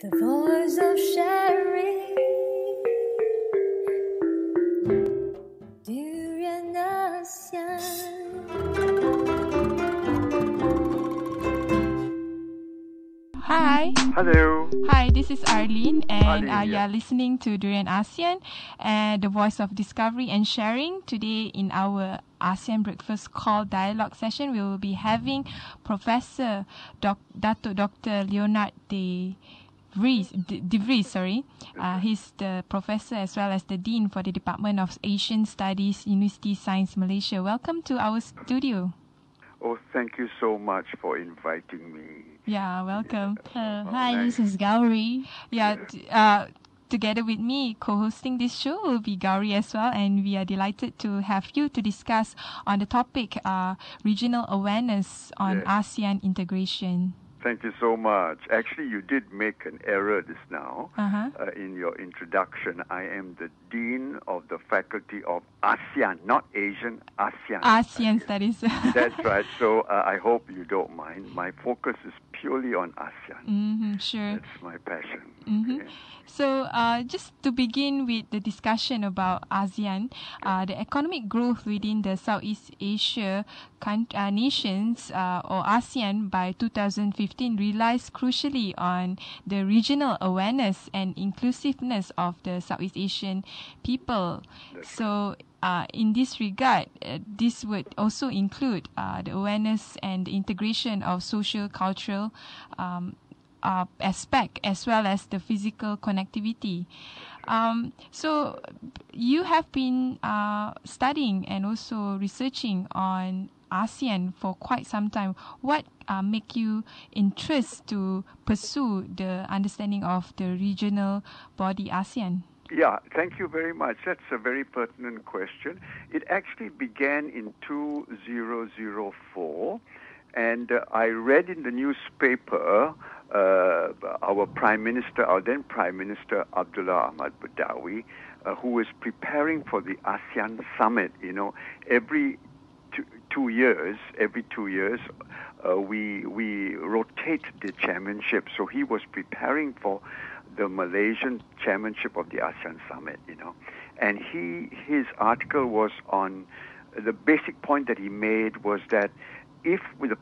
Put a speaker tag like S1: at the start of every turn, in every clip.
S1: The voice of sharing. Durian Asean.
S2: Hi.
S3: Hello.
S2: Hi, this is Arlene, and
S3: Arlene,
S2: you are listening to Durian Asean, the voice of discovery and sharing. Today, in our ASEAN Breakfast Call dialogue session, we will be having Professor Datuk Dr. Leonard De Vries. He's the professor as well as the dean for the Department of Asian Studies, University Science Malaysia. Welcome to our studio.
S3: Oh, thank you so much for inviting me.
S2: Yeah, welcome.
S1: Hi,
S3: nice.
S1: this is Gowri.
S2: Together with me, co-hosting this show will be Gowri as well, and we are delighted to have you to discuss on the topic regional awareness on ASEAN integration.
S3: Thank you so much. Actually, you did make an error just now in your introduction. I am the Dean of the Faculty of ASEAN, not Asian, ASEAN.
S2: ASEAN Studies.
S3: That's right. So I hope you don't mind. My focus is purely on ASEAN.
S2: Sure.
S3: That's my passion. Okay.
S2: So, just to begin with the discussion about ASEAN, the economic growth within the Southeast Asia nations or ASEAN by 2015 relies crucially on the regional awareness and inclusiveness of the Southeast Asian people. So, in this regard, this would also include the awareness and the integration of socio-cultural aspect as well as the physical connectivity. So you have been studying and also researching on ASEAN for quite some time. What make you interest to pursue the understanding of the regional body ASEAN?
S3: Yeah, thank you very much. That's a very pertinent question. It actually began in 2004, and I read in the newspaper our then Prime Minister Abdullah Ahmad Badawi, who was preparing for the ASEAN summit. You know, every 2 years, we rotate the chairmanship. So he was preparing for the Malaysian chairmanship of the ASEAN summit. You know, and his article was on the basic point that he made was that if the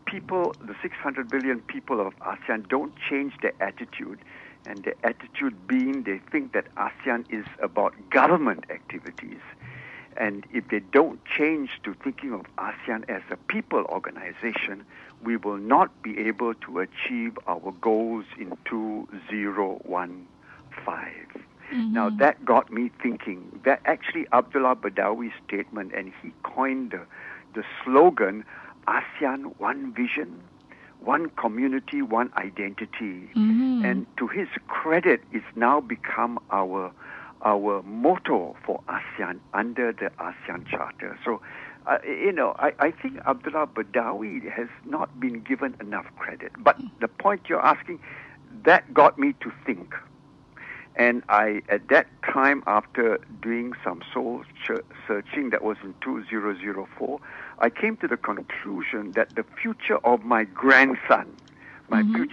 S3: 600 billion people of ASEAN don't change their attitude, and the attitude being they think that ASEAN is about government activities, and if they don't change to thinking of ASEAN as a people organization, we will not be able to achieve our goals in 2015. Now that got me thinking. That actually Abdullah Badawi's statement, and he coined the slogan, ASEAN, one vision, one community, one identity. And to his credit, it's now become our motto for ASEAN under the ASEAN Charter. So, I think Abdullah Badawi has not been given enough credit. But the point you're asking, that got me to think. And at that time, after doing some soul searching, that was in 2004, I came to the conclusion that the future of my grandson, I mean,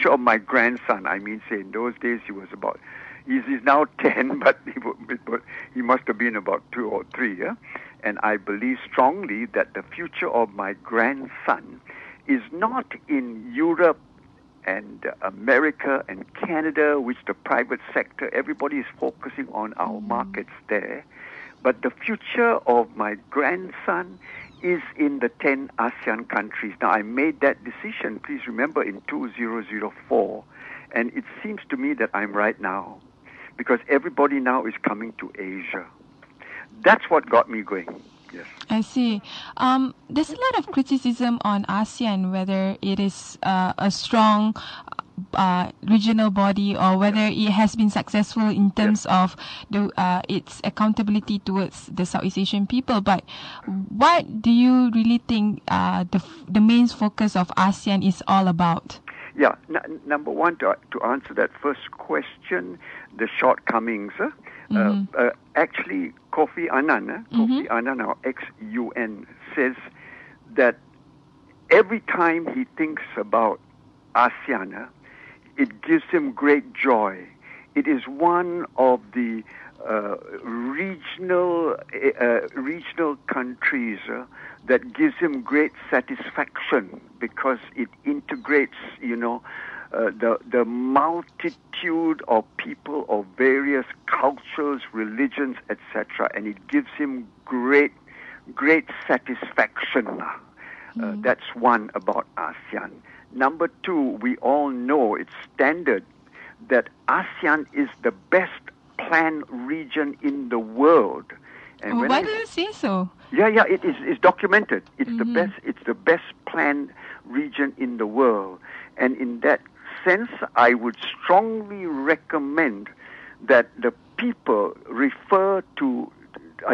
S3: say in those days he's now 10, but he must have been about 2 or 3, yeah? And I believe strongly that the future of my grandson is not in Europe and America and Canada, which the private sector, everybody is focusing on our markets there. But the future of my grandson is in the 10 ASEAN countries. Now, I made that decision, please remember, in 2004. And it seems to me that I'm right now, because everybody now is coming to Asia. That's what got me going. Yes.
S2: I see. There's a lot of criticism on ASEAN, whether it is a strong regional body or whether it has been successful in terms of its accountability towards the Southeast Asian people. But what do you really think the main focus of ASEAN is all about?
S3: Yeah, number one, to answer that first question, the shortcomings. Actually, Kofi Annan, our ex-UN, says that every time he thinks about ASEAN, it gives him great joy. It is one of the regional countries that gives him great satisfaction because it integrates, the multitude of people of various cultures, religions, etc., and it gives him great satisfaction. That's one about ASEAN. Number two, we all know it's standard that ASEAN is the best planned region in the world. And
S2: why do you say so?
S3: Yeah, it is. It's documented. It's the best. It's the best planned region in the world. And in that sense, I would strongly recommend that the people refer to.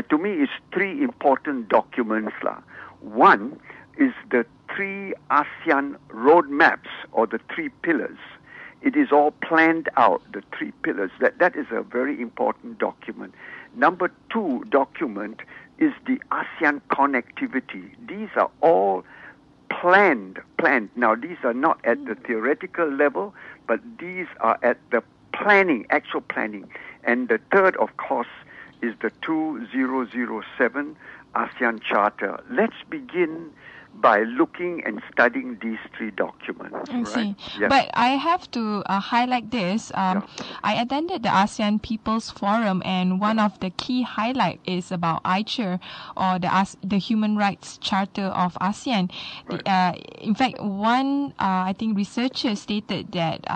S3: To me, it's three important documents, lah. One is the three ASEAN roadmaps or the three pillars. It is all planned out, the three pillars. That is a very important document. Number two document is the ASEAN connectivity. These are all planned. Now, these are not at the theoretical level, but these are at the actual planning. And the third, of course, is the 2007 ASEAN Charter. Let's begin by looking and studying these three documents.
S2: I see.
S3: Yes.
S2: But I have to highlight this. I attended the ASEAN People's Forum, and one of the key highlight is about ICHR, or the Human Rights Charter of ASEAN.
S3: Right.
S2: In fact, one I think researcher stated that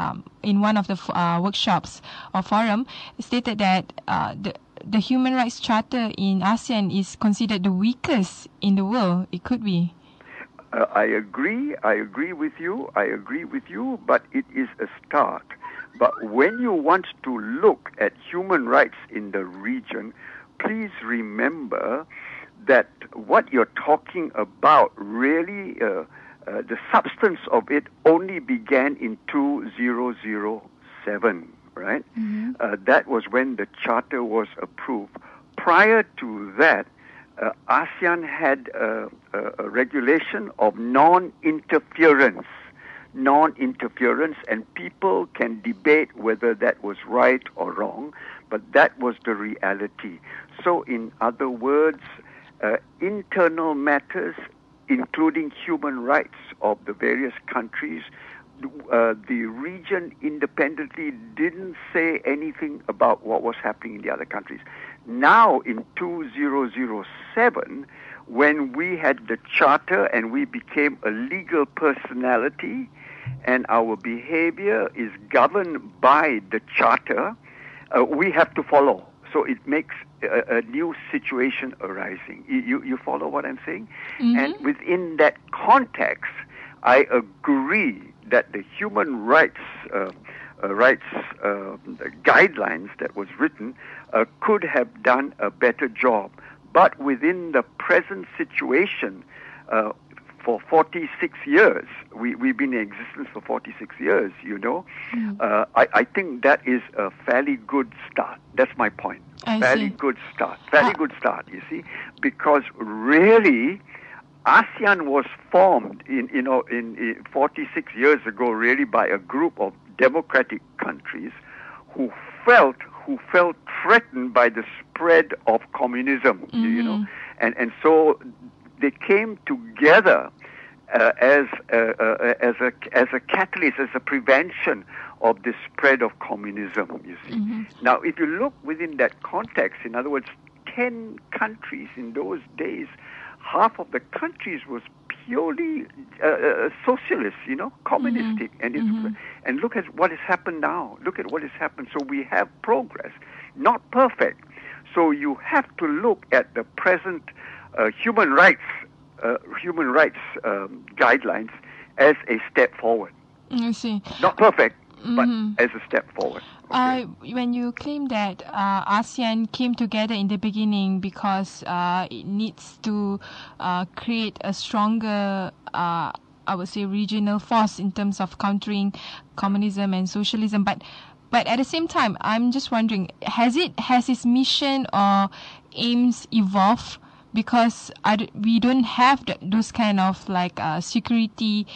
S2: in one of the workshops or forum stated that the Human Rights Charter in ASEAN is considered the weakest in the world. It could be.
S3: I agree with you, but it is a start. But when you want to look at human rights in the region, please remember that what you're talking about really, the substance of it only began in 2007, right?
S2: Mm-hmm.
S3: That was when the charter was approved. Prior to that, ASEAN had a regulation of non-interference, and people can debate whether that was right or wrong, but that was the reality. So, in other words, internal matters, including human rights of the various countries, the region independently didn't say anything about what was happening in the other countries. Now, in 2007, when we had the charter and we became a legal personality and our behavior is governed by the charter, we have to follow. So it makes a new situation arising. You follow what I'm saying?
S2: Mm-hmm.
S3: And within that context, I agree that the human rights guidelines that was written could have done a better job. But within the present situation, for 46 years, we've been in existence for 46 years, I think that is a fairly good start. That's my point. Fairly good start, you see, because really, ASEAN was formed in 46 years ago, really by a group of democratic countries who felt threatened by the spread of communism, and so they came together as a catalyst, as a prevention of the spread of communism. You see. Mm-hmm. Now, if you look within that context, in other words, 10 countries in those days, half of the countries was purely socialist, communistic, and look at what has happened now. Look at what has happened. So we have progress, not perfect. So you have to look at the present human rights guidelines as a step forward.
S2: I see.
S3: Not perfect, but as a step forward. Okay.
S2: When you claim that ASEAN came together in the beginning because it needs to create a stronger, I would say, regional force in terms of countering communism and socialism, but at the same time, I'm just wondering, has its mission or aims evolved? Because we don't have those kind of security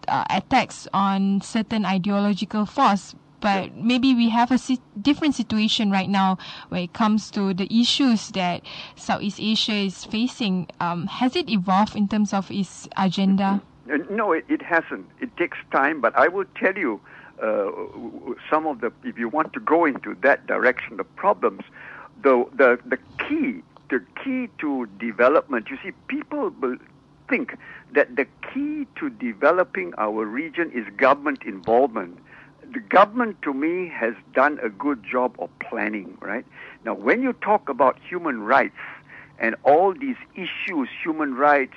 S2: attacks on certain ideological force. but maybe we have a different situation right now when it comes to the issues that Southeast Asia is facing. Has it evolved in terms of its agenda?
S3: No, it hasn't. It takes time, but I will tell you some of the, if you want to go into that direction, the problems, the key to development, you see, people think that the key to developing our region is government involvement. The government, to me, has done a good job of planning, right? Now, when you talk about human rights and all these issues, human rights,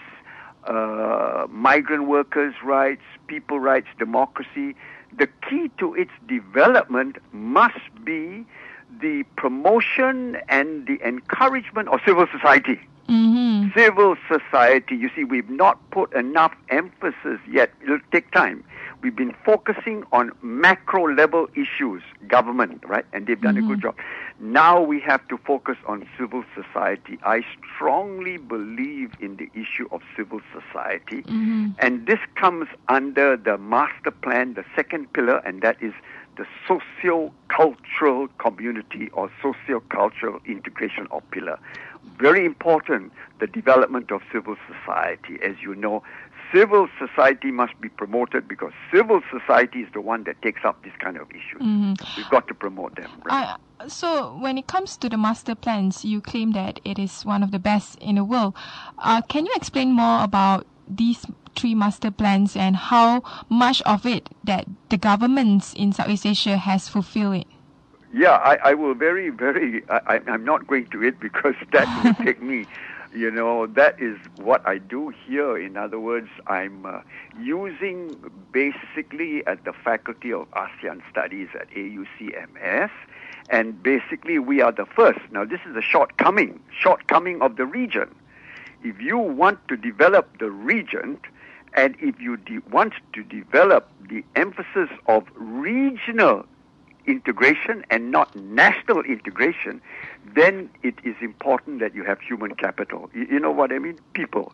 S3: migrant workers' rights, people rights, democracy, the key to its development must be the promotion and the encouragement of civil society.
S2: Mm-hmm.
S3: Civil society, you see, we've not put enough emphasis yet. It'll take time. We've been focusing on macro level issues, government, right? And they've done a good job. Now we have to focus on civil society. I strongly believe in the issue of civil society. And this comes under the master plan, the second pillar, and that is the socio-cultural community or socio-cultural integration or pillar. Very important, the development of civil society. As you know, civil society must be promoted because civil society is the one that takes up this kind of issues. We've got to promote them. Right?
S2: So when it comes to the master plans, you claim that it is one of the best in the world. Can you explain more about these 3 master plans and how much of it that the governments in Southeast Asia has fulfilled it?
S3: Yeah, I will I'm not going to it because that will take me. You know, that is what I do here. In other words, I'm using basically at the Faculty of ASEAN Studies at AUCMS, and basically we are the first. Now, this is a shortcoming of the region. If you want to develop the region, and if you want to develop the emphasis of regional integration and not national integration, then it is important that you have human capital. You know what I mean? People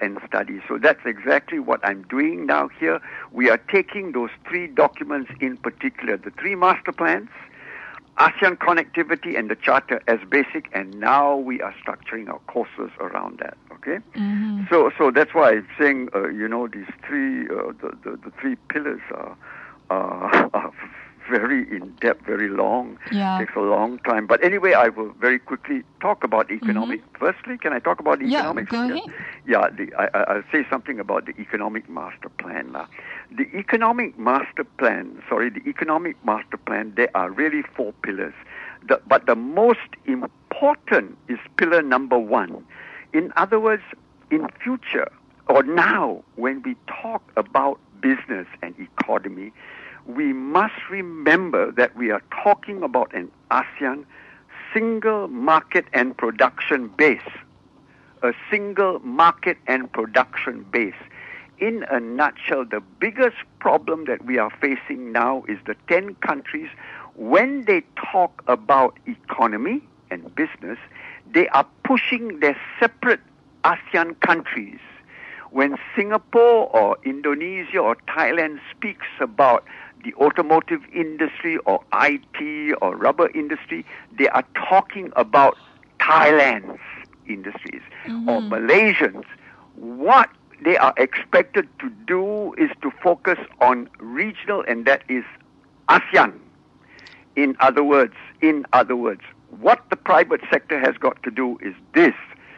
S3: and studies. So that's exactly what I'm doing now here. We are taking those 3 documents in particular, the 3 master plans, ASEAN connectivity and the charter as basic, and now we are structuring our courses around that. Okay, so that's why I'm saying these 3 the 3 pillars are very in-depth, very long. Takes a long time. But anyway, I will very quickly talk about economic. Firstly, can I talk about economics?
S2: Go ahead.
S3: Yeah, I'll say something about the economic master plan. The economic master plan, there are really 4 pillars. But the most important is pillar number 1. In other words, in future, or now, when we talk about business and economy, we must remember that we are talking about an ASEAN single market and production base. A single market and production base. In a nutshell, the biggest problem that we are facing now is the 10 countries, when they talk about economy and business, they are pushing their separate ASEAN countries. When Singapore or Indonesia or Thailand speaks about the automotive industry or IT or rubber industry, they are talking about Thailand's industries or Malaysians. What they are expected to do is to focus on regional, and that is ASEAN. In other words, what the private sector has got to do is this.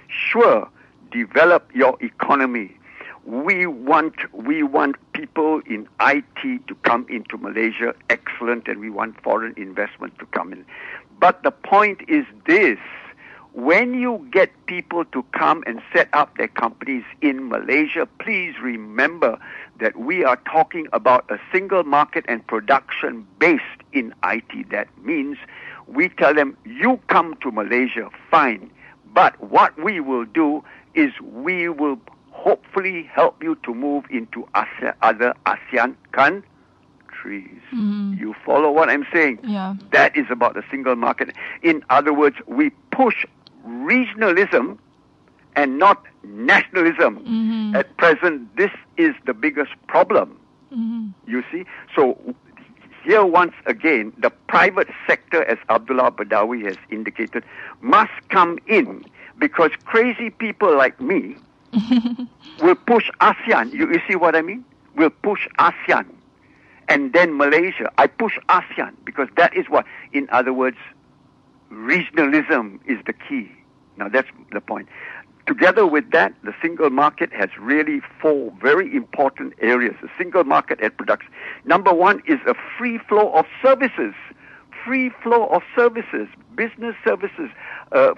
S3: Sure, develop your economy. We want people in IT to come into Malaysia, excellent, and we want foreign investment to come in. But the point is this, when you get people to come and set up their companies in Malaysia, please remember that we are talking about a single market and production based in IT. That means we tell them, you come to Malaysia, fine, but what we will do is we will hopefully help you to move into other ASEAN countries. You follow what I'm saying?
S2: Yeah.
S3: That is about the single market. In other words, we push regionalism and not nationalism. At present, this is the biggest problem. You see? So here once again, the private sector, as Abdullah Badawi has indicated, must come in, because crazy people like me will push ASEAN. You see what I mean? Will push ASEAN. And then Malaysia. I push ASEAN because that is what, in other words, regionalism is the key. Now that's the point. Together with that, the single market has really 4 very important areas. The single market and production. Number 1 is a free flow of services. Free flow of services, business services,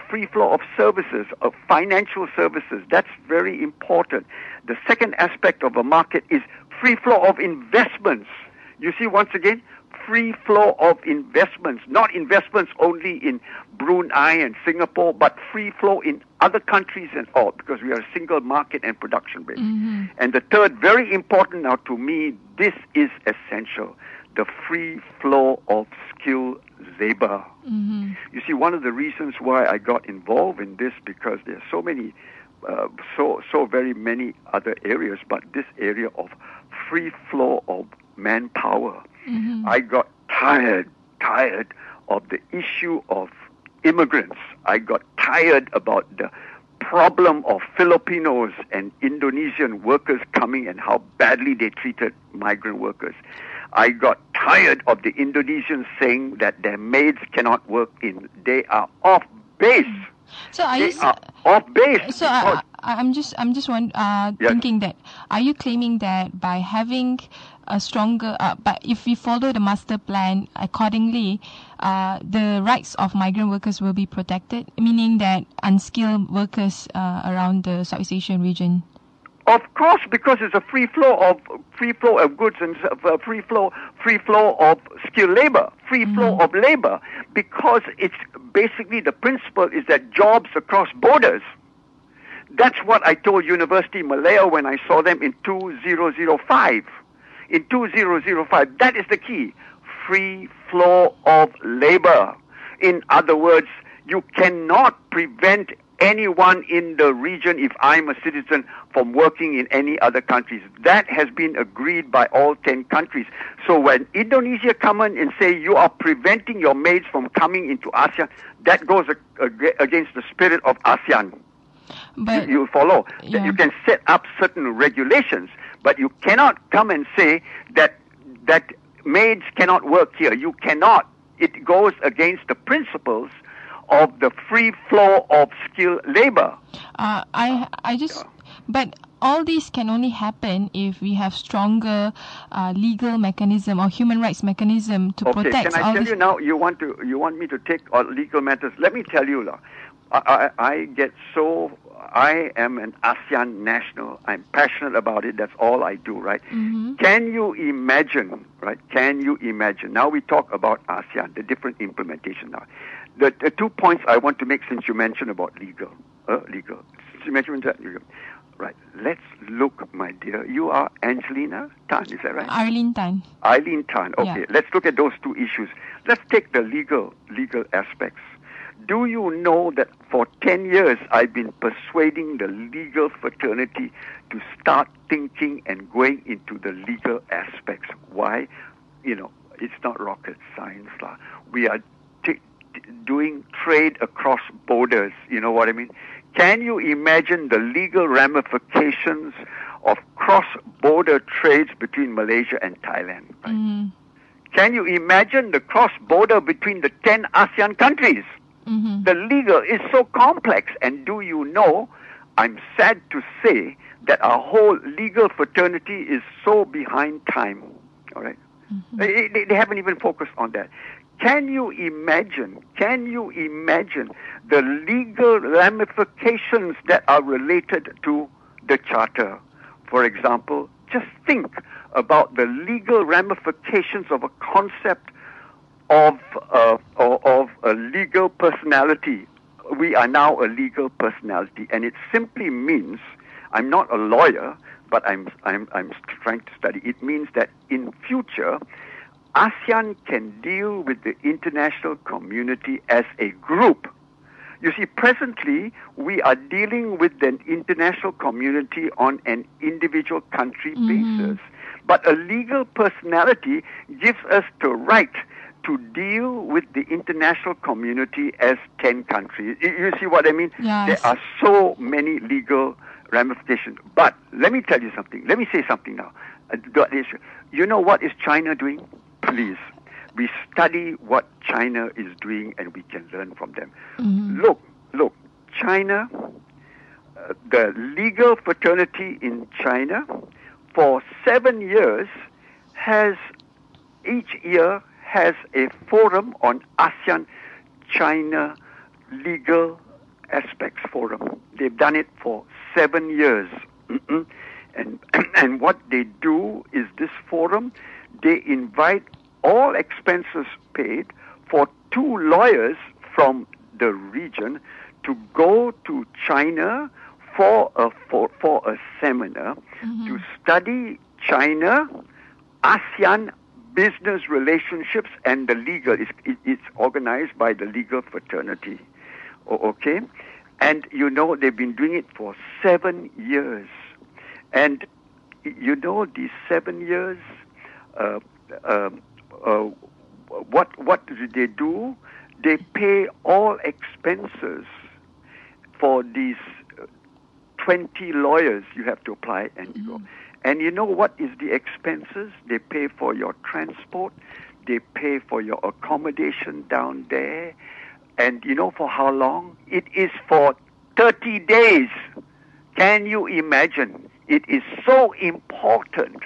S3: free flow of services, of financial services. That's very important. The second aspect of a market is free flow of investments. You see, once again, free flow of investments, not investments only in Brunei and Singapore, but free flow in other countries and all, because we are a single market and production base.
S2: Mm-hmm.
S3: And the third, very important now to me, this is essential, the free flow of skilled labor.
S2: Mm-hmm.
S3: You see, one of the reasons why I got involved in this, because there are so many, so very many other areas, but this area of free flow of manpower.
S2: Mm-hmm.
S3: I got tired of the issue of immigrants. I got tired about the problem of Filipinos and Indonesian workers coming and how badly they treated migrant workers. I got tired of the Indonesians saying that their maids cannot work in. They are off base.
S2: So are
S3: They are off base.
S2: So I'm just thinking that, are you claiming that by having a stronger, but if we follow the master plan accordingly, the rights of migrant workers will be protected, meaning that unskilled workers around the Southeast Asian region?
S3: Of course, because it's a free flow of goods and free flow of skilled labor, free flow of labor. Because it's basically the principle is that jobs across borders. That's what I told University Malaya when I saw them in 2005. In 2005, that is the key: free flow of labor. In other words, you cannot prevent anyone in the region, if I'm a citizen, from working in any other countries. That has been agreed by all 10 countries. So when Indonesia come in and say you are preventing your maids from coming into ASEAN, that goes against the spirit of ASEAN.
S2: But
S3: You follow?
S2: yeah.
S3: You can set up certain regulations, but you cannot come and say that maids cannot work here. You cannot. It goes against the principles of the free flow of skilled labor.
S2: But all this can only happen if we have stronger legal mechanism or human rights mechanism to protect.
S3: Can I tell you now? You want me to take legal matters? Let me tell you, I am an ASEAN national. I'm passionate about it. That's all I do, right?
S2: Mm-hmm.
S3: Can you imagine, right? Can you imagine? Now we talk about ASEAN, the different implementation now. The 2 points I want to make, since you mentioned about legal. Since you mentioned that, legal. Right. Let's look, my dear. You are Angelina Tan, is that right?
S2: Arlene Tan.
S3: Arlene Tan. Okay.
S2: Yeah.
S3: Let's look at those 2 issues. Let's take the legal aspects. Do you know that for 10 years I've been persuading the legal fraternity to start thinking and going into the legal aspects? Why? It's not rocket science. We are doing trade across borders. You know what I mean? Can you imagine the legal ramifications of cross-border trades between Malaysia and Thailand? Right?
S2: Mm-hmm.
S3: Can you imagine the cross-border between the 10 ASEAN countries?
S2: Mm-hmm.
S3: The legal is so complex. And do you know, I'm sad to say that our whole legal fraternity is so behind time. All right?
S2: Mm-hmm.
S3: They haven't even focused on that. Can you imagine the legal ramifications that are related to the Charter? For example, just think about the legal ramifications of a concept of a legal personality. We are now a legal personality, and it simply means, I'm not a lawyer, but I'm trying to study. It means that in future, ASEAN can deal with the international community as a group. You see, presently, we are dealing with the international community on an individual country basis. But a legal personality gives us the right to deal with the international community as 10 countries. You see what I mean?
S2: Yes.
S3: There are so many legal ramifications. But let me tell you something. Let me say something now. You know what is China doing? Please. We study what China is doing and we can learn from them. Look, China, the legal fraternity in China for 7 years each year has a forum on ASEAN China Legal Aspects Forum. They've done it for 7 years. And what they do is this forum, they invite all expenses paid for 2 lawyers from the region to go to China for a seminar to study China, ASEAN business relationships and the legal. It's organized by the legal fraternity. Okay? And they've been doing it for 7 years. And these 7 years, what do they do? They pay all expenses for these 20 lawyers. You have to apply and you go. And you know what is the expenses? They pay for your transport. They pay for your accommodation down there. And you know for how long? It is for 30 days. Can you imagine? It is so important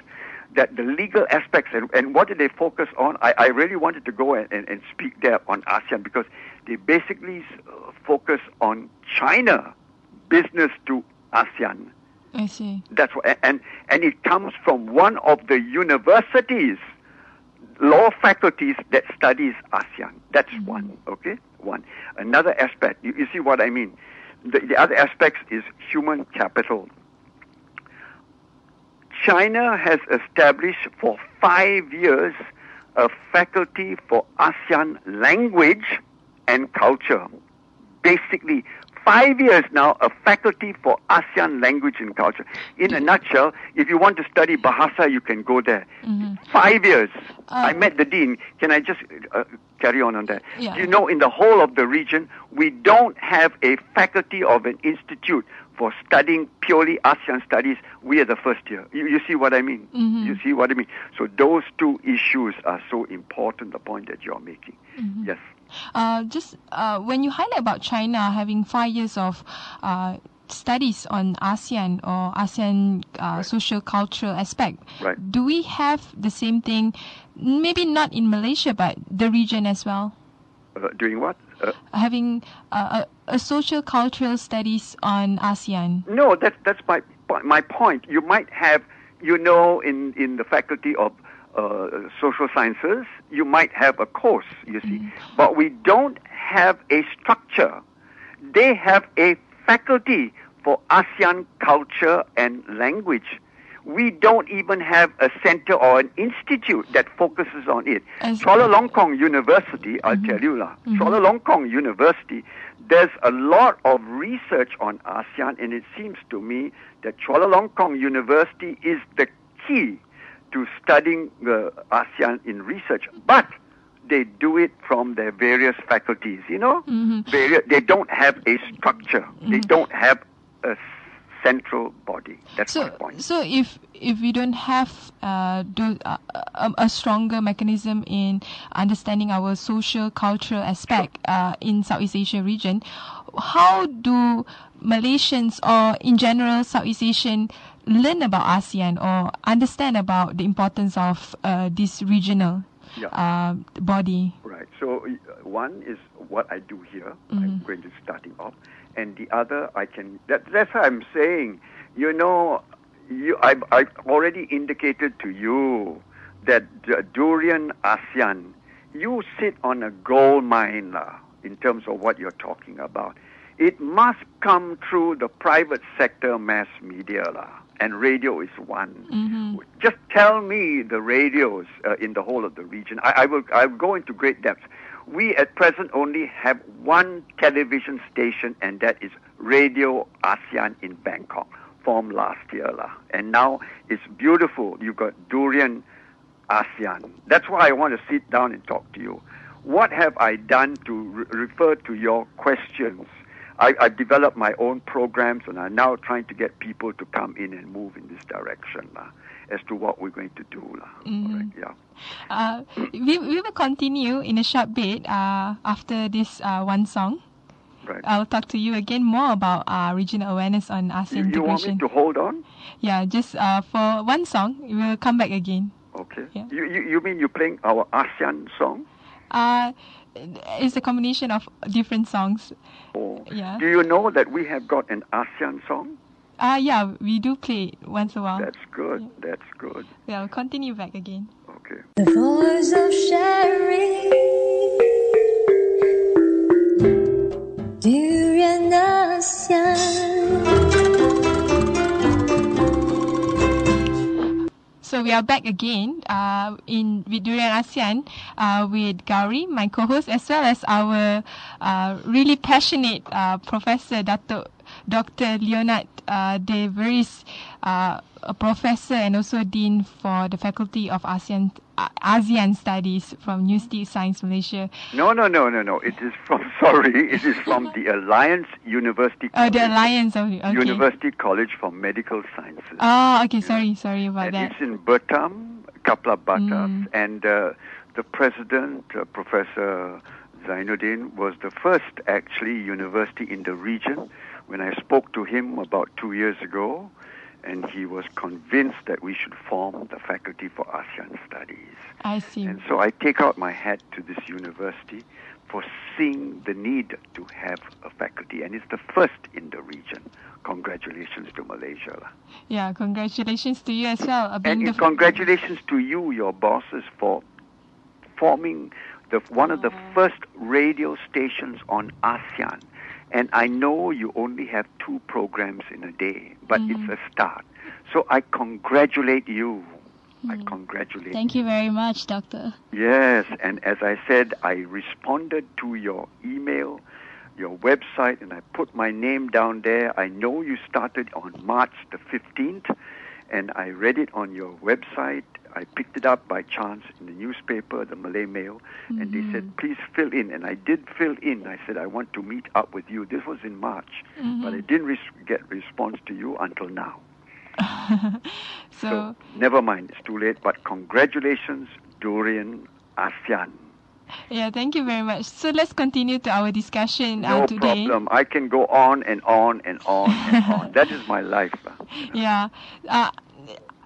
S3: that the legal aspects, and what do they focus on? I really wanted to go and speak there on ASEAN because they basically focus on China, business to ASEAN.
S2: I see.
S3: That's what, and it comes from one of the universities, law faculties that studies ASEAN. That's one, okay? One. Another aspect, you see what I mean? The other aspect is human capital. China has established for 5 years a faculty for ASEAN language and culture. Basically, 5 years now, a faculty for ASEAN language and culture. In a nutshell, if you want to study Bahasa, you can go there. 5 years. I met the dean. Can I just carry on that?
S2: Yeah.
S3: In the whole of the region, we don't have a faculty of an institute for studying purely ASEAN studies. We are the first year. You see what I mean? You see what I mean? So those 2 issues are so important, the point that you're making. Yes.
S2: When you highlight about China having 5 years of studies on ASEAN or ASEAN socio-cultural aspect, do we have the same thing, maybe not in Malaysia, but the region as well?
S3: Doing what?
S2: Having a socio-cultural studies on ASEAN.
S3: No, that's my point. You might have, in the faculty of social sciences, you might have a course, you see. But we don't have a structure. They have a faculty for ASEAN culture and language. We don't even have a center or an institute that focuses on it. Chulalongkorn University, I'll tell you lah. Chulalongkorn University, there's a lot of research on ASEAN, and it seems to me that Chulalongkorn University is the key to studying the ASEAN in research. But they do it from their various faculties, They don't have a structure. They don't have a central body. That's my point.
S2: So if we don't have a stronger mechanism in understanding our social cultural aspect in Southeast Asia region, how do Malaysians or in general Southeast Asian learn about ASEAN or understand about the importance of this regional body? Right.
S3: So one is what I do here. I'm going to starting off. And the other, that's what I'm saying. I've already indicated to you that during ASEAN, you sit on a gold mine in terms of what you're talking about. It must come through the private sector mass media and radio is one. Just tell me the radios in the whole of the region. I'll go into great depth. We at present only have one television station, and that is Radio ASEAN in Bangkok. formed last year, and now it's beautiful. You've got Durian ASEAN. That's why I want to sit down and talk to you. What have I done to refer to your questions? I've developed my own programs, and I'm now trying to get people to come in and move in this direction as to what we're going to do. Correct, yeah.
S2: We will continue in a short bit after this one song.
S3: Right.
S2: I'll talk to you again more about regional awareness on ASEAN
S3: You want
S2: integration.
S3: me to hold on?
S2: Yeah, just for one song. We'll come back again.
S3: Okay.
S2: Yeah.
S3: You mean you're playing our ASEAN song?
S2: It's a combination of different songs.
S3: Oh.
S2: Yeah.
S3: Do you know that we have got an ASEAN song?
S2: Yeah, we do play it once a while.
S3: That's good.
S2: Yeah.
S3: That's good.
S2: Yeah, we'll continue back again.
S3: Okay.
S1: The voice of sharing. Durian ASEAN.
S2: So we are back again with Durian ASEAN with Gowri, my co-host, as well as our really passionate Professor Datuk Dr. Leonard de Vries, a professor and also dean for the Faculty of ASEAN Studies from University of Science Malaysia.
S3: No. It is from the Allianze University College.
S2: The Allianze. Okay.
S3: University College for Medical Sciences.
S2: Oh, okay. Sorry about
S3: and
S2: that.
S3: It's in Batam, Kapla Batam, and the president, Professor Zainuddin, was the first actually university in the region. When I spoke to him about 2 years ago, and he was convinced that we should form the Faculty for ASEAN Studies.
S2: I see.
S3: And so I take out my hat to this university for seeing the need to have a faculty, and it's the first in the region. Congratulations to Malaysia.
S2: Yeah, congratulations to you as well.
S3: And congratulations to you, your bosses, for forming one of the first radio stations on ASEAN. And I know you only have 2 programs in a day, but it's a start. So I congratulate you. I congratulate
S1: Thank you very much, Doctor.
S3: Yes, and as I said, I responded to your email, your website, and I put my name down there. I know you started on March the 15th, and I read it on your website. I picked it up by chance in the newspaper, the Malay Mail, and they said, please fill in. And I did fill in. I said, I want to meet up with you. This was in March, but I didn't get response to you until now. So never mind, it's too late, but congratulations, Durian ASEAN.
S2: Yeah, thank you very much. So let's continue to our discussion
S3: No
S2: today.
S3: problem. I can go on and on and on and on. That is my life.
S2: Yeah.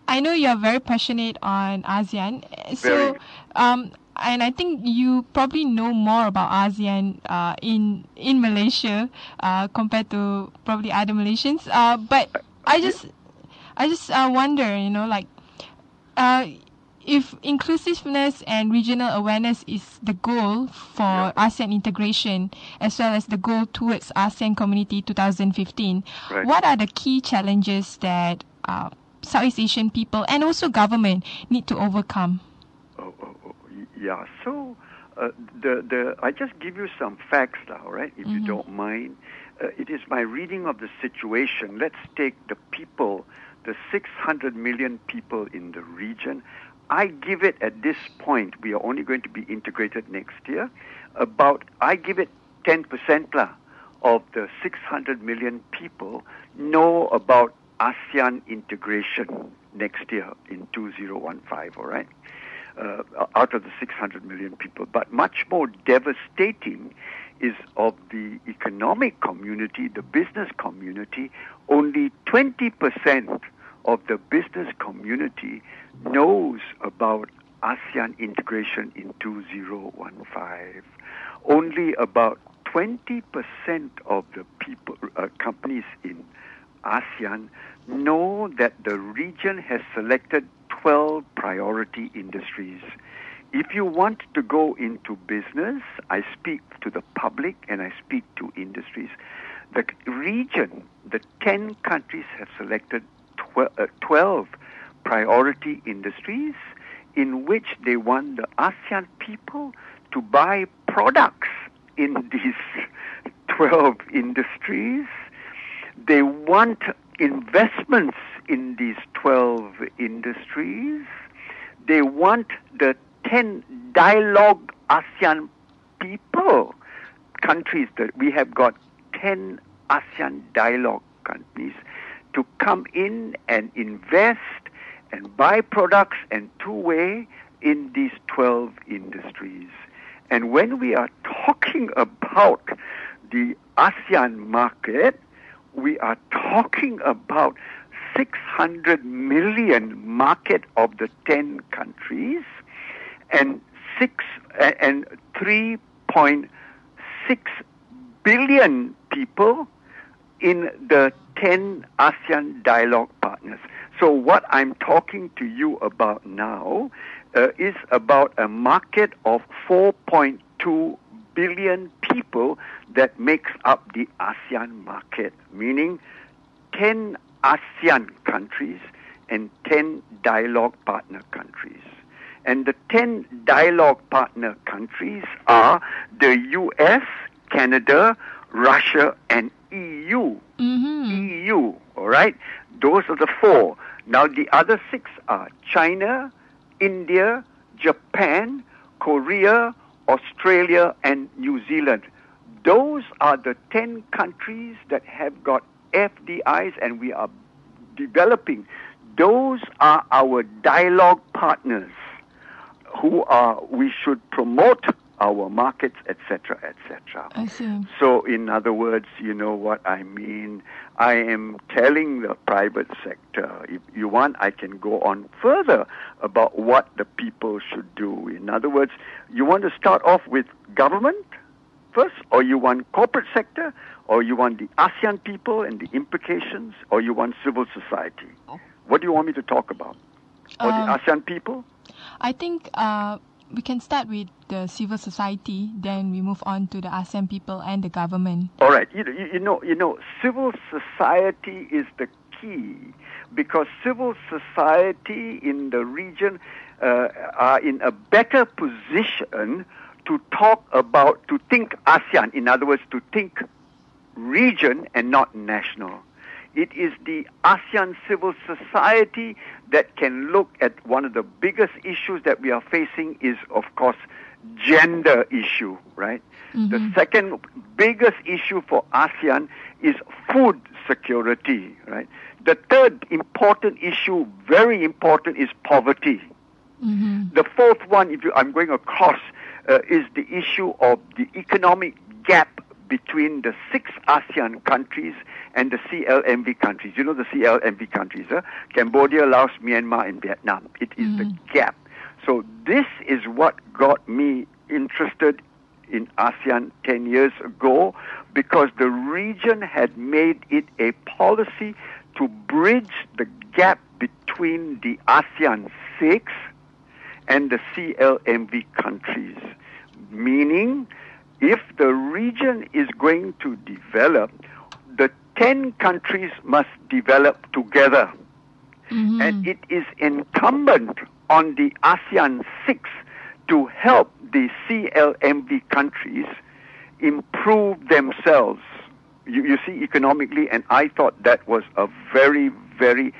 S2: I know you're very passionate on ASEAN. So, and I think you probably know more about ASEAN in Malaysia compared to probably other Malaysians. But I just wonder, if inclusiveness and regional awareness is the goal for ASEAN integration, as well as the goal towards ASEAN Community 2015, what are the key challenges that Southeast Asian people and also government need to overcome?
S3: Yeah. So I just give you some facts now, right? If you don't mind. It is my reading of the situation. Let's take the people, the 600 million people in the region. I give it at this point, we are only going to be integrated next year, I give it 10% of the 600 million people know about ASEAN integration next year in 2015, all right? Out of the 600 million people. But much more devastating is of the economic community, the business community. Only 20% of the business community knows about ASEAN integration in 2015. Only about 20% of the people, companies in ASEAN know that the region has selected 12 priority industries. If you want to go into business, I speak to the public and I speak to industries. The region, the 10 countries have selected 12 priority industries in which they want the ASEAN people to buy products in these 12 industries. They want investments in these 12 industries. They want the 10 dialogue ASEAN people, countries that we have got 10 ASEAN dialogue countries to come in and invest and buy products and two-way in these 12 industries. And when we are talking about the ASEAN market, we are talking about 600 million market of the 10 countries and 3.6 billion people in the 10 ASEAN dialogue partners. So what I'm talking to you about now is about a market of 4.2 billion people that makes up the ASEAN market, meaning 10 ASEAN countries and 10 dialogue partner countries. And the 10 dialogue partner countries are the US, Canada, Russia, and EU. EU, all right? Those are the four. Now, the other six are China, India, Japan, Korea, Australia, and New Zealand. Those are the 10 countries that have got FDIs, and we are developing. Those are our dialogue partners who we should promote our markets, etc., etc.
S2: I see.
S3: So, in other words, you know what I mean. I am telling the private sector, if you want, I can go on further about what the people should do. In other words, you want to start off with government first, or you want corporate sector, or you want the ASEAN people and the implications, or you want civil society? What do you want me to talk about? Or the ASEAN people?
S2: I think we can start with the civil society, then we move on to the ASEAN people and the government.
S3: All right. You know, civil society is the key, because civil society in the region are in a better position to think ASEAN, in other words, to think region and not national. It is the ASEAN civil society that can look at one of the biggest issues that we are facing is, of course, gender issue, right? Mm-hmm. The second biggest issue for ASEAN is food security, right? The third important issue, very important, is poverty. Mm-hmm. The fourth one, I'm going across, is the issue of the economic gap between the 6 ASEAN countries and the CLMV countries. You know the CLMV countries, Cambodia, Laos, Myanmar, and Vietnam. It is the gap. So this is what got me interested in ASEAN 10 years ago, because the region had made it a policy to bridge the gap between the ASEAN 6 and the CLMV countries. Meaning, if the region is going to develop, the 10 countries must develop together. Mm-hmm. And it is incumbent on the ASEAN 6 to help the CLMV countries improve themselves, you see, economically, and I thought that was a very, very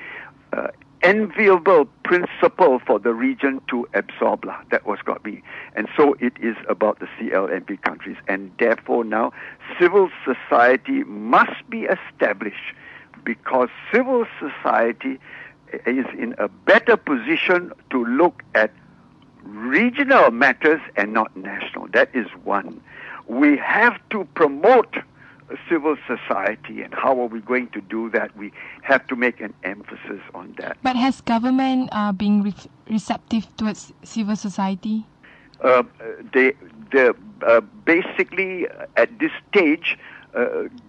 S3: enviable principle for the region to absorb. That was got me. And so it is about the CLMV countries. And therefore now civil society must be established, because civil society is in a better position to look at regional matters and not national. That is one. We have to promote civil society, and how are we going to do that? We have to make an emphasis on that.
S2: But has government been receptive towards civil society?
S3: Basically, at this stage,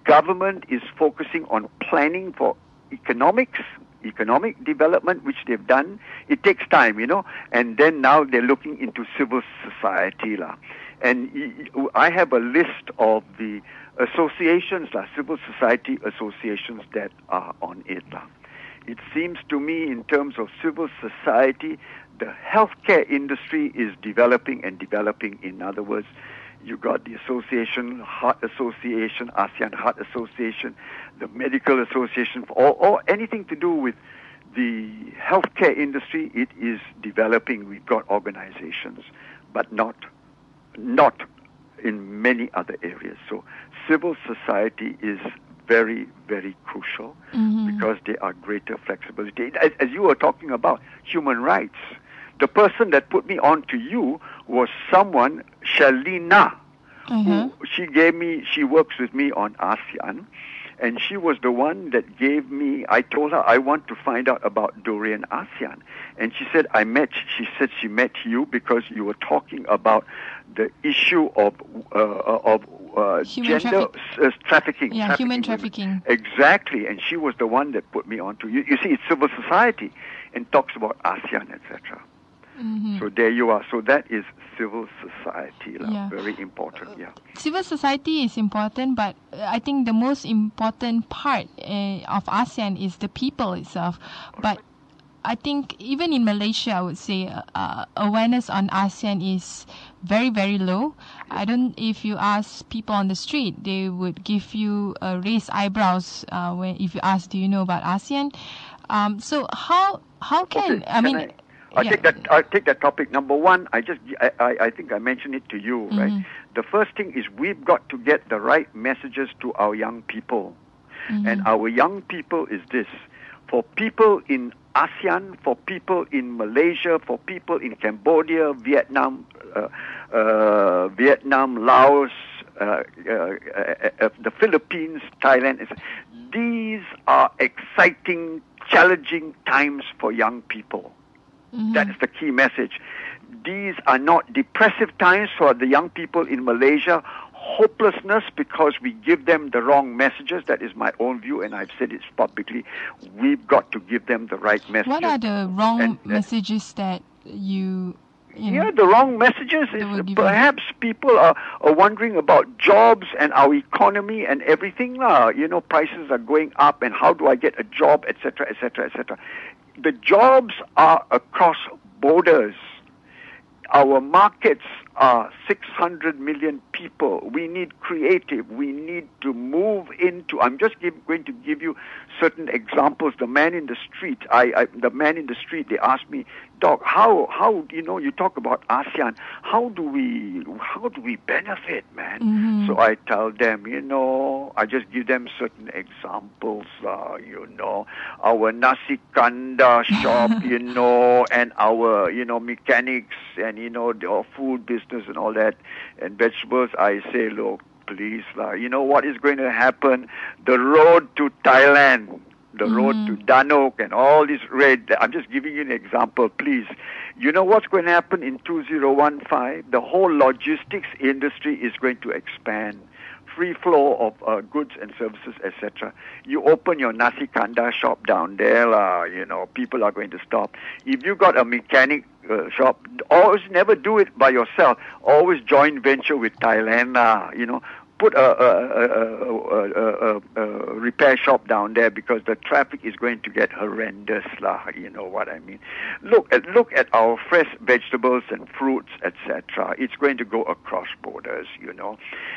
S3: government is focusing on planning for economic development, which they've done. It takes time, and then now they're looking into civil society. And I have a list of the associations, civil society associations that are on it. It seems to me, in terms of civil society, the healthcare industry is developing and developing. In other words, You got the Heart Association, ASEAN Heart Association, the Medical Association, or anything to do with the healthcare industry. It is developing. We've got organizations, but not in many other areas. So civil society is very, very crucial because there are greater flexibility. As you were talking about human rights, the person that put me on to you was someone, Shalina, who she works with me on ASEAN, and she was the one that gave me, I told her I want to find out about Durian ASEAN. And she said she met you because you were talking about the issue of gender trafficking.
S2: Yeah, human trafficking.
S3: Exactly, and she was the one that put me on to you. You see, it's civil society and talks about ASEAN, etc. So there you are. So that is civil society. Very important. Yeah.
S2: Civil society is important, but I think the most important part of ASEAN is the people itself. But I think even in Malaysia, I would say awareness on ASEAN is very, very low. If you ask people on the street, they would give you raised eyebrows if you ask, do you know about ASEAN? So how can
S3: I'll take that topic. Number one, I think I mentioned it to you, right? The first thing is we've got to get the right messages to our young people. And our young people is this. For people in ASEAN, for people in Malaysia, for people in Cambodia, Vietnam, Laos, the Philippines, Thailand, these are exciting, challenging times for young people. That's the key message. These are not depressive times for the young people in Malaysia. Hopelessness because we give them the wrong messages. That is my own view, and I've said it publicly. We've got to give them the right messages.
S2: What are the wrong messages that you know?
S3: The wrong messages is perhaps people are wondering about jobs and our economy and everything. Prices are going up, and how do I get a job, etc., etc., etc. The jobs are across borders. Our markets are 600 million people. We need creative. We need to move into. I'm just going to give you certain examples. The man in the street. They asked me, Doc, how you talk about ASEAN. How do we benefit, man? So I tell them, I just give them certain examples. Our nasi kanda shop, and our mechanics and our food business and all that, and vegetables. I say, look, please, what is going to happen? The road to Thailand, the road to Datuk, and all this red. I'm just giving you an example, please. You know what's going to happen in 2015? The whole logistics industry is going to expand. Free flow of goods and services, etc. You open your nasi kanda shop down there, people are going to stop. If you got a mechanic shop, always never do it by yourself. Always joint venture with Thailand, Put a repair shop down there because the traffic is going to get horrendous, you know what I mean. Look at our fresh vegetables and fruits, etc. It's going to go across borders,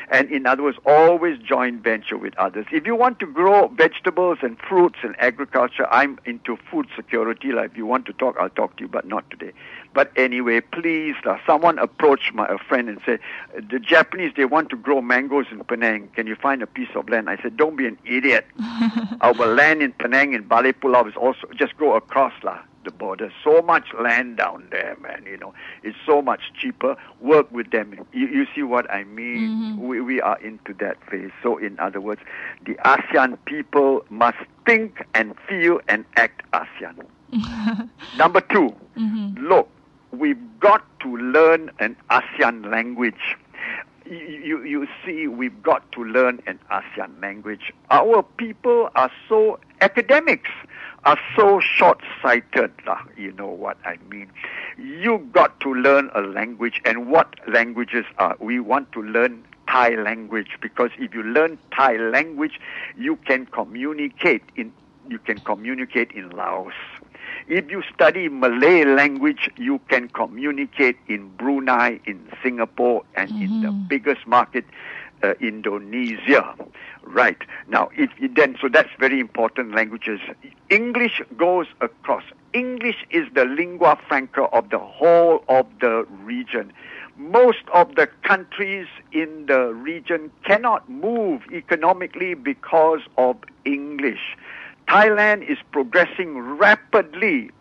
S3: And in other words, always joint venture with others. If you want to grow vegetables and fruits and agriculture, I'm into food security. If you want to talk, I'll talk to you, but not today. But anyway, please, someone approached a friend and said, the Japanese, they want to grow mangoes in Penang. Can you find a piece of land? I said, don't be an idiot. Our land in Penang, in Balai Pulau, is also, just go across the border. So much land down there, man, It's so much cheaper. Work with them. You see what I mean? We are into that phase. So in other words, the ASEAN people must think and feel and act ASEAN. Number two, look, we've got to learn an ASEAN language. You see, we've got to learn an ASEAN language. Our people are so, academics are so short-sighted, you know what I mean. You've got to learn a language, and what languages are? We want to learn Thai language, because if you learn Thai language, you can communicate in Laos. If you study Malay language, you can communicate in Brunei, in Singapore, and in the biggest market, Indonesia. Right. Now, so that's very important languages. English goes across. English is the lingua franca of the whole of the region. Most of the countries in the region cannot move economically because of English. Thailand is progressing rapidly,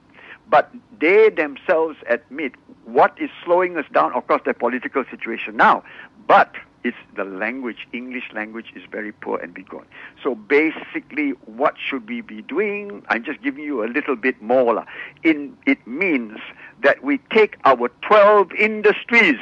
S3: but they themselves admit what is slowing us down, of course, their political situation now, but it's the language. English language is very poor and big going. So basically, what should we be doing? I'm just giving you a little bit more. It means that we take our 12 industries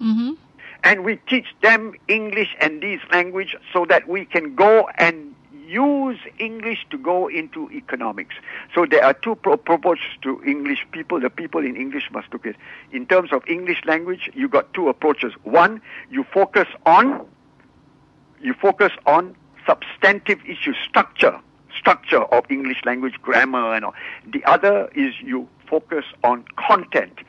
S3: and we teach them English and these language so that we can go and use English to go into economics. So there are two approaches to English people. The people in English must look at. In terms of English language, you got two approaches. One, you focus on substantive issues, structure of English language, grammar and all. The other is you focus on content.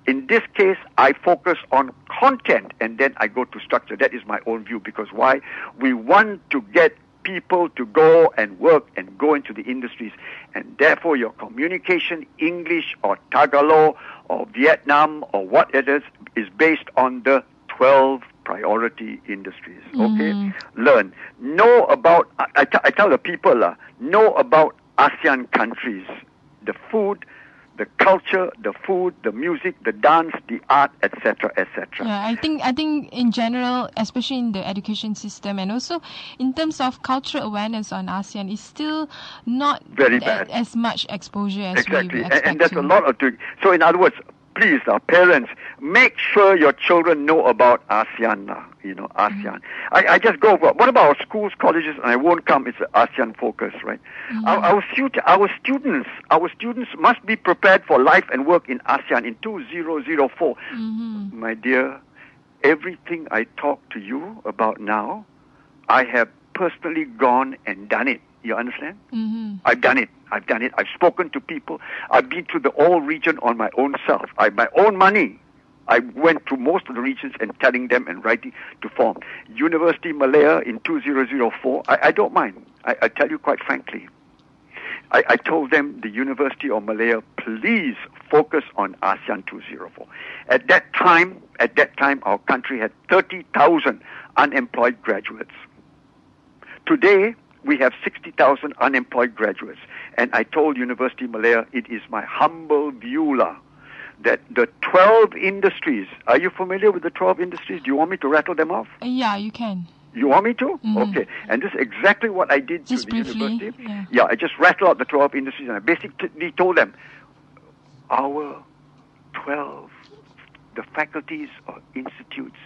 S3: In this case, I focus on content and then I go to structure. That is my own view, because why? We want to get people to go and work and go into the industries, and therefore your communication, English or Tagalog or Vietnam or what it is based on the 12 priority industries. Okay? Learn. Know about, I tell the people, know about ASEAN countries, the food, the culture, the food, the music, the dance, the art, etc., etc.
S2: Yeah, I think in general, especially in the education system and also in terms of cultural awareness on ASEAN, is still not
S3: very bad.
S2: As much exposure as
S3: exactly.
S2: we expect.
S3: And there's a lot of doing. So in other words, please, parents, make sure your children know about ASEAN. ASEAN. I just go over, what about our schools, colleges, and I won't come, it's ASEAN focus, right? Our students must be prepared for life and work in ASEAN in 2004. My dear, everything I talk to you about now, I have personally gone and done it. You understand? I've done it. I've spoken to people. I've been to the whole region on my own self. My own money. I went to most of the regions and telling them and writing to form. University Malaya in 2004, I don't mind. I tell you quite frankly. I told them, the University of Malaya, please focus on ASEAN 204. At that time, our country had 30,000 unemployed graduates. Today, we have 60,000 unemployed graduates. And I told University Malaya, it is my humble view that the 12 industries, are you familiar with the 12 industries? Do you want me to rattle them off?
S2: Yeah, you can.
S3: You want me to? Okay. And this is exactly what I did
S2: just
S3: to the
S2: briefly,
S3: university. Yeah, I just rattled out the 12 industries and I basically told them, our 12, the faculties or institutes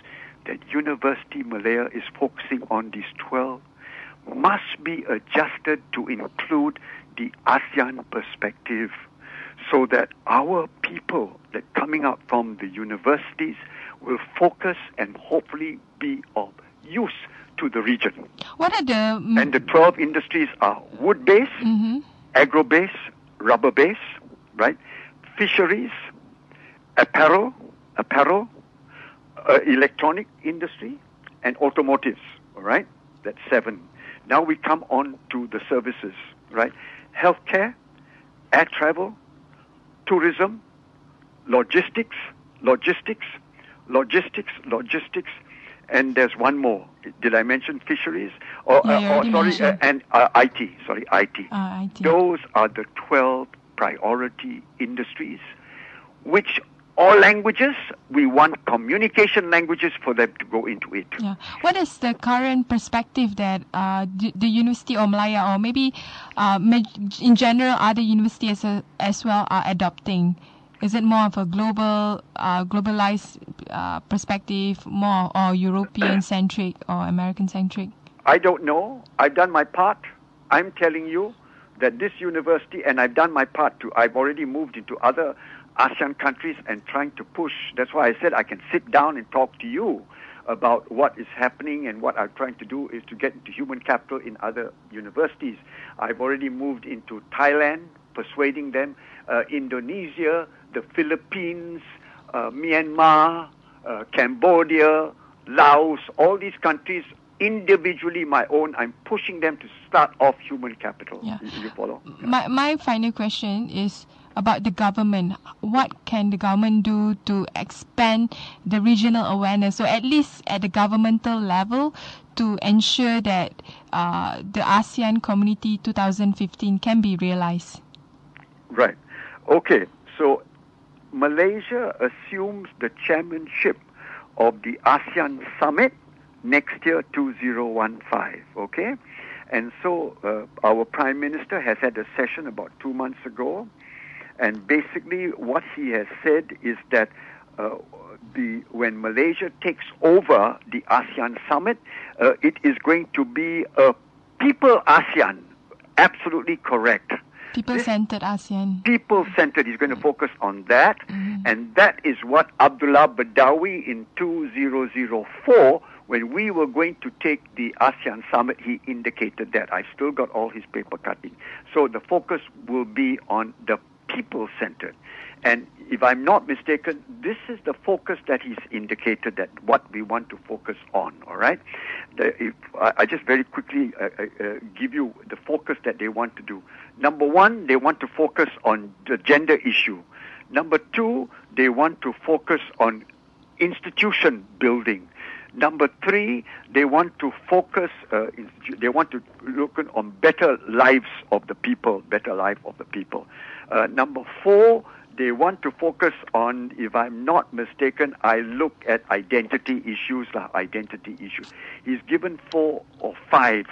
S3: that University Malaya is focusing on, these 12, must be adjusted to include the ASEAN perspective, so that our people that coming out from the universities will focus and hopefully be of use to the region.
S2: What are the...
S3: And the 12 industries are wood-based, agro-based, rubber-based, right? Fisheries, apparel, electronic industry, and automotives, all right? That's 7. Now we come on to the services, right? Healthcare, air travel, tourism, logistics, and there's one more. Did I mention fisheries? And IT. Sorry, IT.
S2: IT.
S3: Those are the 12 priority industries, which all languages, we want communication languages for them to go into it.
S2: Yeah. What is the current perspective that the University of Malaya, or maybe in general other universities as well, are adopting? Is it more of a globalized perspective, more or European-centric or American-centric?
S3: I don't know. I've done my part. I'm telling you that this university, and I've done my part too, I've already moved into other ASEAN countries and trying to push. That's why I said I can sit down and talk to you about what is happening, and what I'm trying to do is to get into human capital in other universities. I've already moved into Thailand, persuading them. Indonesia, the Philippines, Myanmar, Cambodia, Laos, all these countries, individually my own, I'm pushing them to start off human capital.
S2: Yeah.
S3: You follow?
S2: My final question is about the government. What can the government do to expand the regional awareness, so at least at the governmental level, to ensure that the ASEAN Community 2015 can be realized?
S3: Right. Okay. So Malaysia assumes the chairmanship of the ASEAN Summit next year, 2015. Okay? And so our Prime Minister has had a session about 2 months ago. And basically what he has said is that when Malaysia takes over the ASEAN Summit, it is going to be a people ASEAN. Absolutely correct.
S2: People-centered ASEAN.
S3: People-centered. He's going to focus on that. Mm-hmm. And that is what Abdullah Badawi in 2004, when we were going to take the ASEAN Summit, he indicated that. I still got all his paper cutting. So the focus will be on the people-centered. And if I'm not mistaken, this is the focus that he's indicated, that what we want to focus on, all right? I just very quickly give you the focus that they want to do. Number one, they want to focus on the gender issue. Number two, they want to focus on institution building. Number three, they want to focus, they want to look on better lives of the people, Number four, they want to focus on, if I'm not mistaken, I look at identity issues. He's given 4 or 5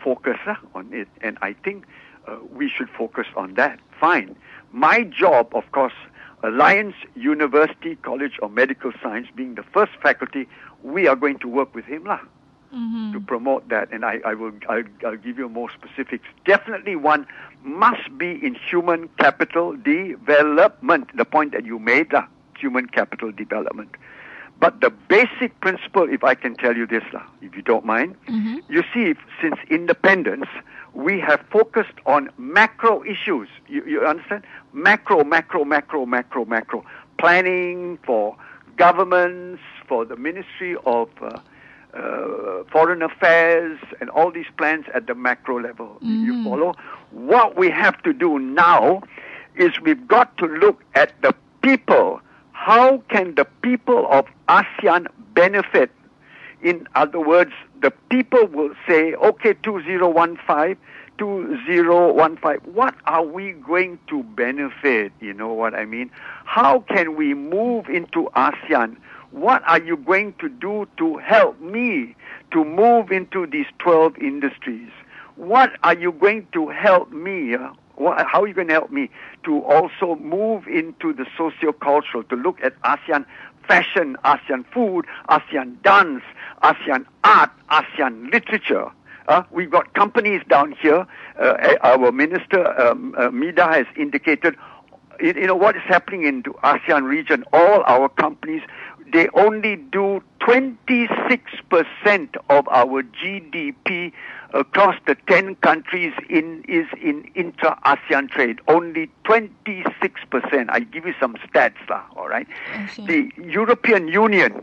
S3: focus on it, and I think we should focus on that. Fine. My job, of course, Allianze University College of Medical Science being the first faculty, we are going to work with him to promote that, and I'll give you more specifics. Definitely one must be in human capital development, the point that you made, human capital development. But the basic principle, if I can tell you this, if you don't mind, you see, since independence, we have focused on macro issues. You understand? Macro. Planning for governments, for the Ministry of Foreign Affairs, and all these plans at the macro level. You follow? What we have to do now is we've got to look at the people. How can the people of ASEAN benefit? In other words, the people will say, okay, 2015, what are we going to benefit? You know what I mean? How can we move into ASEAN? What are you going to do to help me to move into these 12 industries? What are you going to help me? How are you going to help me to also move into the socio-cultural, to look at ASEAN fashion, ASEAN food, ASEAN dance, ASEAN art, ASEAN literature? We've got companies down here. Our minister, Mida, has indicated, what is happening in the ASEAN region. All our companies, they only do 26% of our GDP across the 10 countries is in intra-ASEAN trade. Only 26%. I give you some stats, all right? The European Union,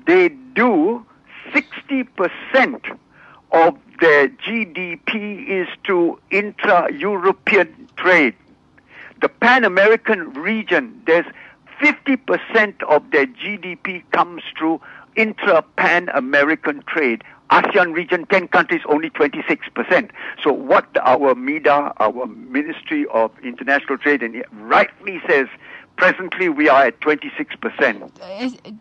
S3: they do 60% of their GDP is to intra-European trade. The Pan-American region, there's 50% of their GDP comes through intra-Pan-American trade. ASEAN region, 10 countries, only 26%. So what our MIDA, our Ministry of International Trade, and rightly says, presently we are at 26%.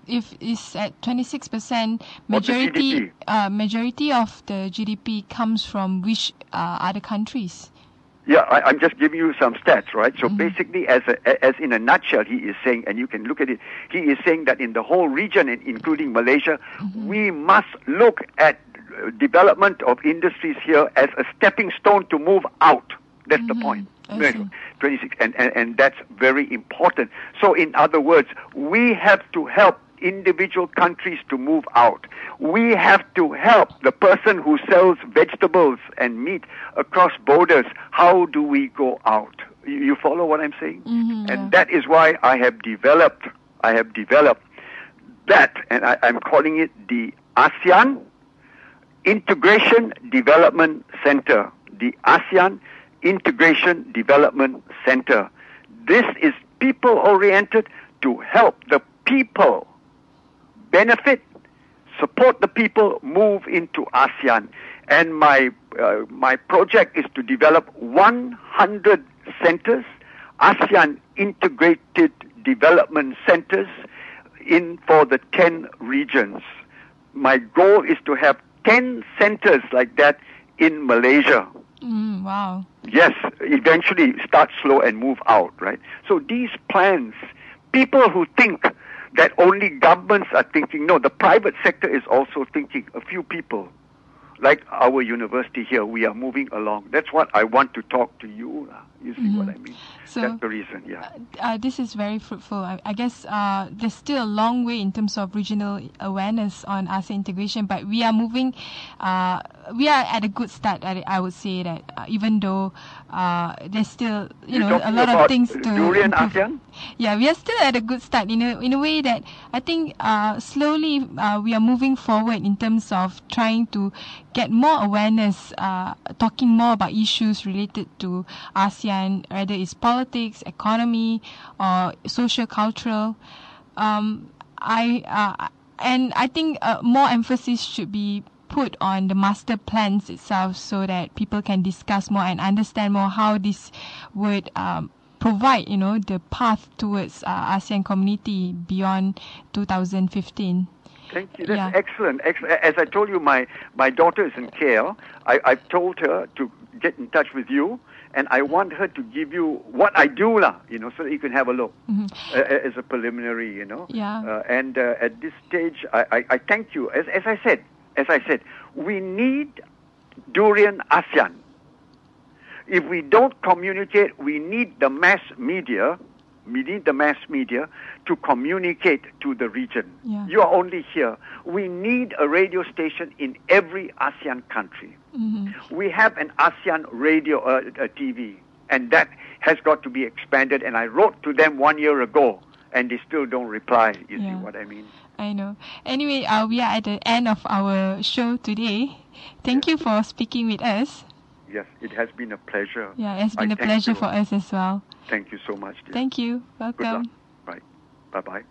S2: If it's at 26%, majority of the GDP comes from which other countries?
S3: Yeah, I'm just giving you some stats, right? So basically, as in a nutshell, he is saying, and you can look at it, he is saying that in the whole region, including Malaysia, we must look at development of industries here as a stepping stone to move out. That's the point. 26, and that's very important. So in other words, we have to help individual countries to move out. We have to help the person who sells vegetables and meat across borders. How do we go out? You follow what I'm saying? And that is why I have developed that, and I'm calling it the ASEAN Integration Development Center. The ASEAN Integration Development Center. This is people-oriented to help the people benefit, support the people, move into ASEAN. And my project is to develop 100 centers, ASEAN Integrated Development Centers, for the 10 regions. My goal is to have 10 centers like that in Malaysia.
S2: Wow.
S3: Yes, eventually start slow and move out, right? So these plans, people who think that only governments are thinking, no, the private sector is also thinking. A few people, like our university here, we are moving along. That's what I want to talk to you. You see what I mean?
S2: So,
S3: that's the reason, yeah.
S2: This is very fruitful. I guess there's still a long way in terms of regional awareness on ASEAN integration, but we are moving, we are at a good start. I would say that even though there's still, a lot of things to
S3: Durian
S2: improve.
S3: ASEAN?
S2: Yeah, we are still at a good start in a way that I think slowly we are moving forward in terms of trying to get more awareness, talking more about issues related to ASEAN, whether it's politics, economy, or socio-cultural. And I think more emphasis should be put on the master plans itself so that people can discuss more and understand more how this would provide, the path towards ASEAN community beyond 2015.
S3: Thank you. That's excellent. As I told you, my daughter is in KL. I've told her to get in touch with you, and I want her to give you what I do, so that you can have a look as a preliminary,
S2: Yeah.
S3: And at this stage, I thank you. As I said, we need Durian ASEAN. If we don't communicate, we need the mass media. We need the mass media to communicate to the region.
S2: Yeah.
S3: You are only here. We need a radio station in every ASEAN country. We have an ASEAN radio TV, and that has got to be expanded. And I wrote to them 1 year ago, and they still don't reply. You see what I mean?
S2: I know. Anyway, we are at the end of our show today. Thank you for speaking with us.
S3: Yes, it has been a pleasure.
S2: Yeah, it's been a pleasure for us as well.
S3: Thank you so much, dear.
S2: Thank you.
S3: Good luck.
S2: Welcome.
S3: Right. Bye-bye.